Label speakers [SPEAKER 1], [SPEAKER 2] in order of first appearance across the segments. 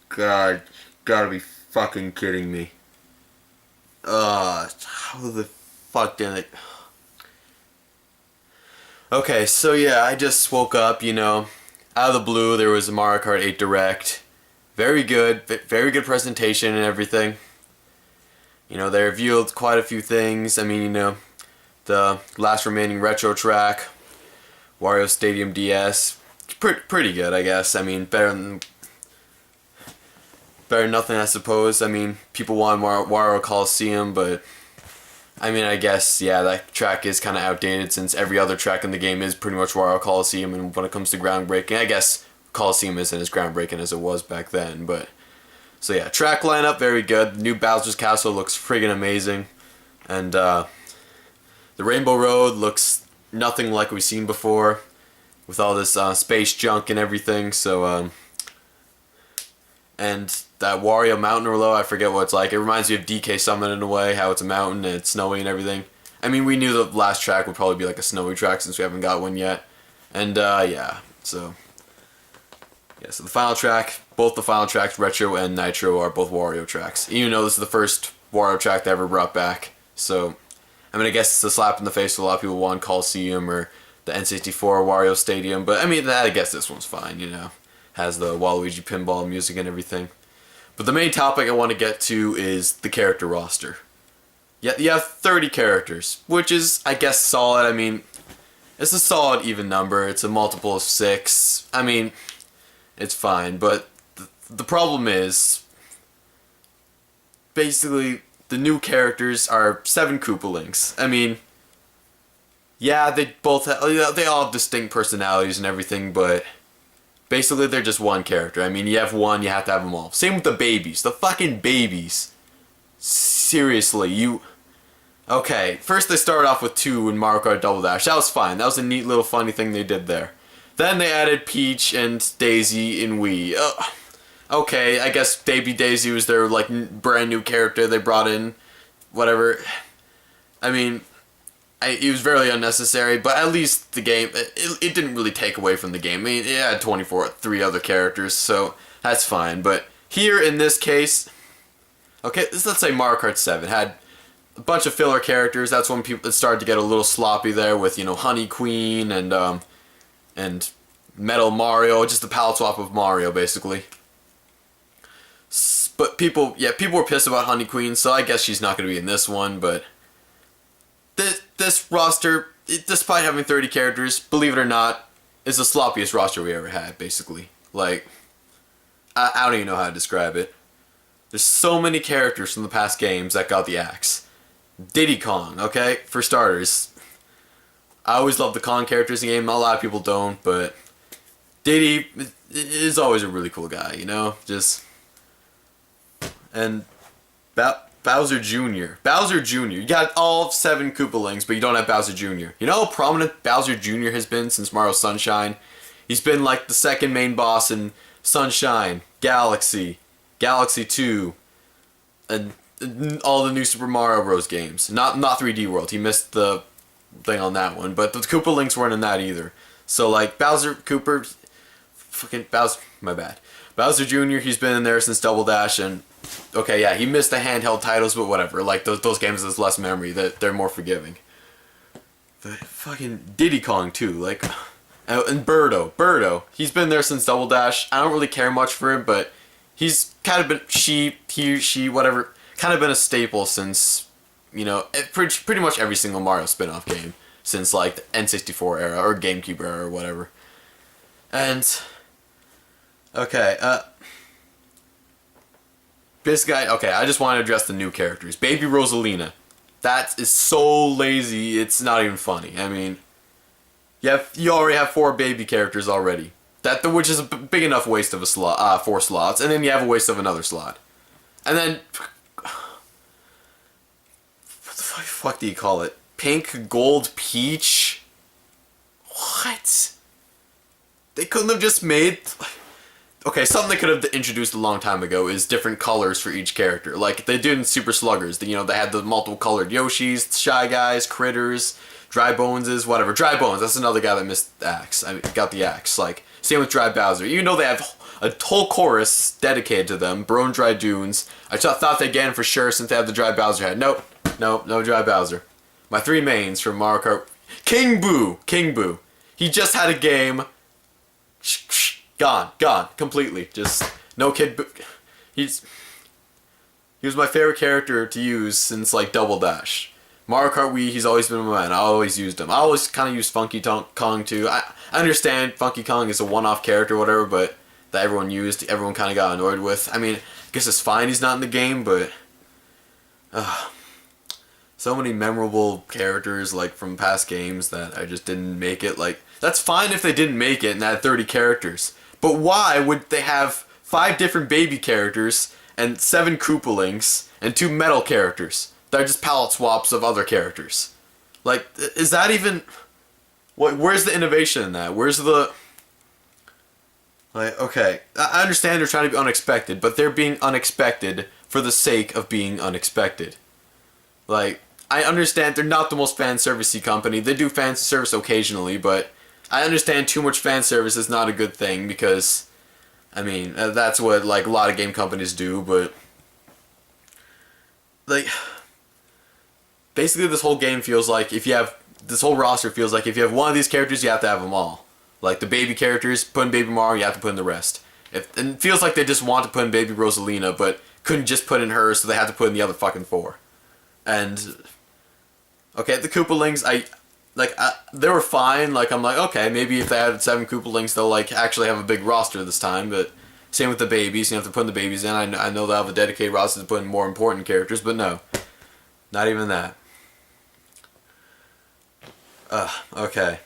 [SPEAKER 1] God, gotta be fucking kidding me. How the fuck did it? Okay, so yeah, I just woke up, out of the blue, there was a Mario Kart 8 Direct. Very good, very good presentation and everything. They revealed quite a few things. I mean, the last remaining retro track, Wario Stadium DS, pretty good, I guess. I mean, better than nothing, I suppose. I mean, people want more Wario Coliseum, but I mean, I guess, yeah, that track is kind of outdated since every other track in the game is pretty much Wario Coliseum, and when it comes to groundbreaking, I guess Coliseum isn't as groundbreaking as it was back then, but... So yeah, track lineup, very good. The new Bowser's Castle looks friggin' amazing, and the Rainbow Road looks nothing like we've seen before, with all this space junk and everything, so, and that Wario Mountain Orlo, I forget what it's like. It reminds me of DK Summit in a way, how it's a mountain and it's snowy and everything. I mean, we knew the last track would probably be like a snowy track since we haven't got one yet. And, yeah, so the final track, both the final tracks, Retro and Nitro, are both Wario tracks. Even though this is the first Wario track they ever brought back. So, I mean, I guess it's a slap in the face to a lot of people who want Coliseum or the N64 Wario Stadium. But, I mean, I guess this one's fine, Has the Waluigi pinball music and everything. But the main topic I want to get to is the character roster. Yeah, you have 30 characters, which is, I guess, solid. I mean, it's a solid even number. It's a multiple of 6. I mean, it's fine. But the problem is, basically, the new characters are 7 Koopalings. I mean, yeah, they all have distinct personalities and everything, but... Basically, they're just one character. I mean, you have one, you have to have them all. Same with the babies. The fucking babies. Seriously, Okay, first they started off with 2 in Mario Kart Double Dash. That was fine. That was a neat little funny thing they did there. Then they added Peach and Daisy in Wii. Okay, I guess Baby Daisy was their, brand new character they brought in. Whatever. I mean... it was very unnecessary, but at least the game, it didn't really take away from the game. I mean, it had 3 other characters, so that's fine. But here, in this case, okay, let's say Mario Kart 7 had a bunch of filler characters. That's when it started to get a little sloppy there with, Honey Queen and Metal Mario, just the palette swap of Mario, basically. But people were pissed about Honey Queen, so I guess she's not going to be in this one, but... This roster, despite having 30 characters, believe it or not, is the sloppiest roster we ever had, basically. I don't even know how to describe it. There's so many characters from the past games that got the axe. Diddy Kong, okay? For starters. I always love the Kong characters in the game. A lot of people don't, but Diddy is always a really cool guy, Just... And... Bowser Jr. Bowser Jr. You got all 7 Koopalings, but you don't have Bowser Jr. You know how prominent Bowser Jr. has been since Mario Sunshine? He's been like the second main boss in Sunshine, Galaxy, Galaxy 2, and all the new Super Mario Bros. Games. Not 3D World. He missed the thing on that one, but the Koopalinks weren't in that either. So Bowser my bad. Bowser Jr., he's been in there since Double Dash, and okay, yeah, he missed the handheld titles, but whatever. Those games has less memory, they're more forgiving. But fucking Diddy Kong too, and Birdo, he's been there since Double Dash. I don't really care much for him, but he's kind of been she, whatever, kind of been a staple since pretty much every single Mario spin-off game since the N64 era or GameCube era or whatever. And okay, basically, okay, I just want to address the new characters. Baby Rosalina. That is so lazy, it's not even funny. I mean, you already have 4 baby characters already. Which is a big enough waste of 4 slots, and then you have a waste of another slot. And then, what the fuck do you call it? Pink, Gold, Peach? What? They couldn't have just made... Okay, something they could have introduced a long time ago is different colors for each character. Like they did in Super Sluggers. They had the multiple colored Yoshis, Shy Guys, Critters, Dry Boneses, whatever. Dry Bones, that's another guy that missed the axe. Got the axe. Same with Dry Bowser. Even though they have a whole chorus dedicated to them. Bro and Dry Dunes. I thought they'd get him for sure since they had the Dry Bowser head. Nope. Nope. No Dry Bowser. My three mains from Mario Kart. King Boo. King Boo. He just had a game. Gone. Gone. Completely. Just no Kid Boo. He was my favorite character to use since like Double Dash. Mario Kart Wii, he's always been my man. I always used him. I always kind of used Funky Kong too. I understand Funky Kong is a one-off character or whatever, but that everyone used, everyone kind of got annoyed with. I mean, I guess it's fine he's not in the game, but so many memorable characters like from past games that I just didn't make it. Like, that's fine if they didn't make it and had 30 characters, but why would they have 5 different baby characters and 7 Koopalings and 2 metal characters? They're just palette swaps of other characters. Like, is that even... Where's the innovation in that? Where's the... Like, okay, I understand they're trying to be unexpected, but they're being unexpected for the sake of being unexpected. Like, I understand they're not the most fan servicey company. They do fan service occasionally, but I understand too much fan service is not a good thing because, I mean, that's what, like, a lot of game companies do, but... Like... Basically, this whole game feels like if you have... This whole roster feels like if you have one of these characters, you have to have them all. Like, the baby characters, put in Baby Mario, you have to put in the rest. And it feels like they just want to put in Baby Rosalina, but couldn't just put in her, so they had to put in the other fucking 4. And... Okay, the Koopalings, they were fine. Like, I'm like, okay, maybe if they had 7 Koopalings, they'll, like, actually have a big roster this time, but... Same with the babies, you have to put in the babies in. I know they'll have a dedicated roster to put in more important characters, but no. Not even that. Okay.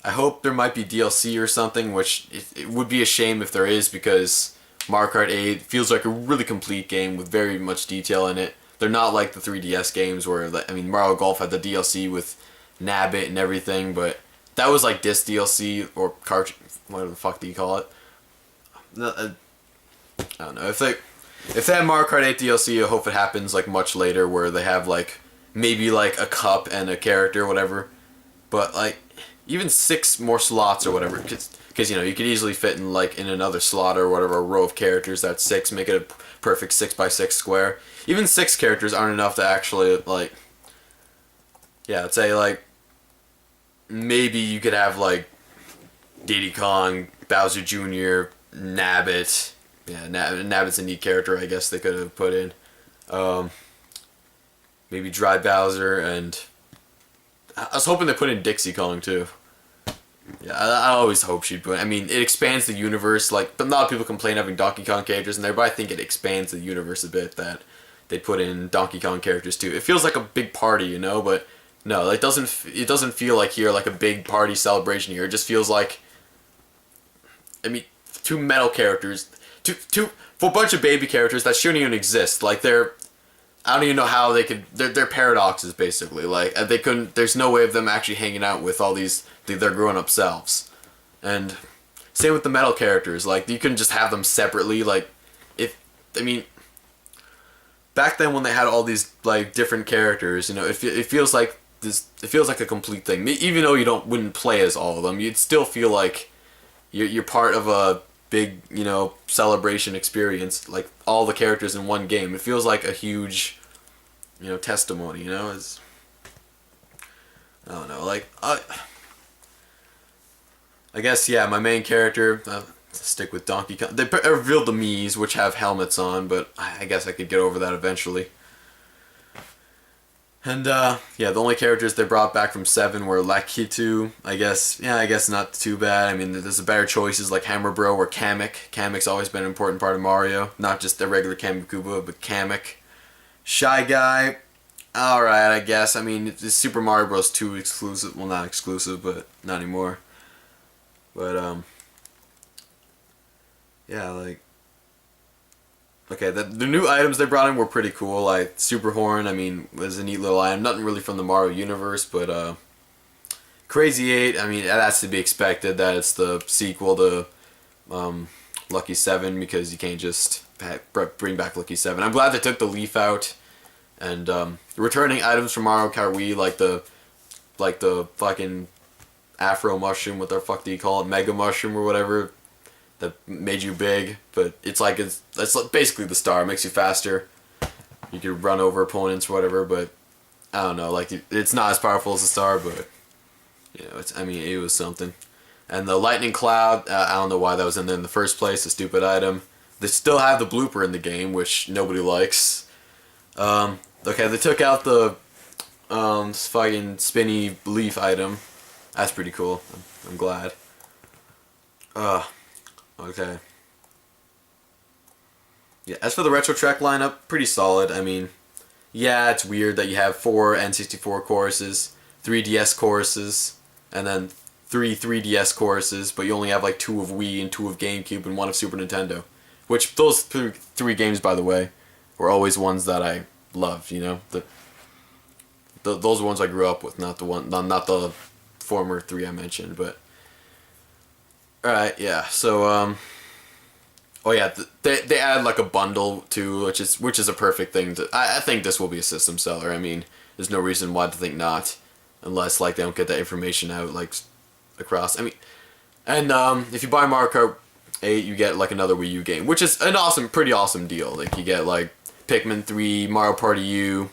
[SPEAKER 1] I hope there might be DLC or something, which it would be a shame if there is, because Mario Kart 8 feels like a really complete game with very much detail in it. They're not like the 3DS games where, I mean, Mario Golf had the DLC with Nabbit and everything, but that was like disc DLC or Kart, whatever the fuck do you call it? I don't know. If they have Mario Kart 8 DLC, I hope it happens like much later, where they have like maybe like a cup and a character or whatever. But like even 6 more slots or whatever, because you know you could easily fit in like in another slot or whatever, a row of characters. That's 6, make it a perfect 6x6 square. Even 6 characters aren't enough to actually like. Yeah, I'd say like maybe you could have like Diddy Kong, Bowser Jr., Nabbit. Yeah, Nabbit's a neat character, I guess they could have put in. Maybe Dry Bowser, and I was hoping they put in Dixie Kong too. Yeah, I always hope she'd put. I mean, it expands the universe. Like, a lot of people complain having Donkey Kong characters in there, but I think it expands the universe a bit that they put in Donkey Kong characters too. It feels like a big party, you know, but no, it doesn't feel like here like a big party celebration here. It just feels like, I mean, 2 metal characters. For a bunch of baby characters that shouldn't even exist. Like, I don't even know how they could. They're paradoxes basically. Like, they couldn't. There's no way of them actually hanging out with all these their grown-up selves. And same with the metal characters. Like, you couldn't just have them separately. Like, back then when they had all these like different characters, you know, it feels like this. It feels like a complete thing. Even though you wouldn't play as all of them, you'd still feel like you're part of a big, you know, celebration experience, like all the characters in one game. It feels like a huge, you know, testimony, you know, I don't know, like, I guess, yeah, my main character, stick with Donkey Kong. They revealed the Miis, which have helmets on, but I guess I could get over that eventually. And, yeah, the only characters they brought back from 7 were Lakitu, I guess not too bad. I mean, there's better choices like Hammer Bro or Kamek. Kamek's always been an important part of Mario. Not just the regular Kamikuba, but Kamek. Shy Guy, alright, I guess. I mean, it's Super Mario Bros. 2 exclusive. Well, not exclusive, but not anymore. But, yeah, like, okay, the new items they brought in were pretty cool. Like, Super Horn, I mean, was a neat little item. Nothing really from the Mario universe, but, Crazy 8, I mean, that's to be expected. That it's the sequel to, Lucky 7, because you can't just bring back Lucky 7. I'm glad they took the leaf out, and, returning items from Mario Kart Wii, like the fucking Afro Mushroom, what the fuck do you call it? Mega Mushroom or whatever. that made you big, but it's like it's basically the star. It makes you faster. You could run over opponents or whatever, but I don't know. Like it's not as powerful as the star, but you know, I mean, it was something. And the lightning cloud, I don't know why that was in there in the first place. A stupid item. They still have the blooper in the game, which nobody likes. Okay, they took out the fucking spinny leaf item. That's pretty cool. I'm glad. Okay. Yeah, as for the retro track lineup, pretty solid. I mean, yeah, it's weird that you have 4 N64 choruses, 3 DS choruses, and then 3 3DS choruses, but you only have like 2 of Wii and 2 of GameCube and 1 of Super Nintendo. Which, those three games, by the way, were always ones that I loved, you know? Those are ones I grew up with, not the former 3 I mentioned, but... Alright, yeah, so, oh yeah, they add like a bundle too, which is a perfect thing to... I think this will be a system seller. I mean, there's no reason why to think not, unless like they don't get that information out like across. I mean, and if you buy Mario Kart 8, you get like another Wii U game, which is an pretty awesome deal. Like you get like Pikmin 3, Mario Party U,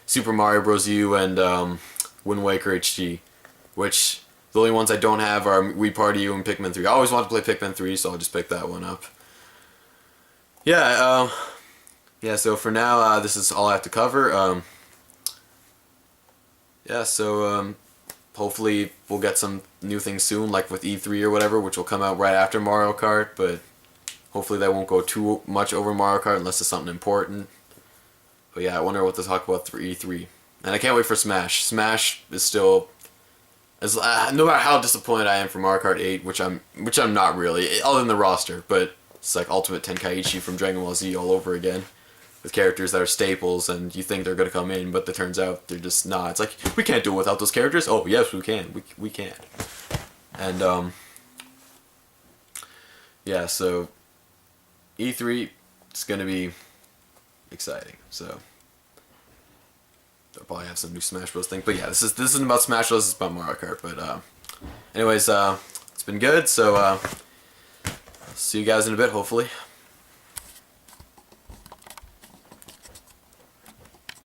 [SPEAKER 1] Super Mario Bros. U, and Wind Waker HD, which the only ones I don't have are Wii Party U and Pikmin 3. I always wanted to play Pikmin 3, so I'll just pick that one up. Yeah, yeah, so for now, this is all I have to cover. Yeah, so hopefully we'll get some new things soon, like with E3 or whatever, which will come out right after Mario Kart, but hopefully they won't go too much over Mario Kart unless it's something important. But yeah, I wonder what to talk about for E3. And I can't wait for Smash. Smash is still... no matter how disappointed I am for Mario Kart 8, which I'm not really, other than the roster, but it's like Ultimate Tenkaichi from Dragon Ball Z all over again, with characters that are staples, and you think they're gonna come in, but it turns out they're just not. It's like, we can't do it without those characters. Oh yes, we can. We can. And yeah, so E3, it's gonna be exciting. So they'll probably have some new Smash Bros. Thing. But yeah, this isn't about Smash Bros. This is about Mario Kart. But anyways, it's been good. So see you guys in a bit, hopefully.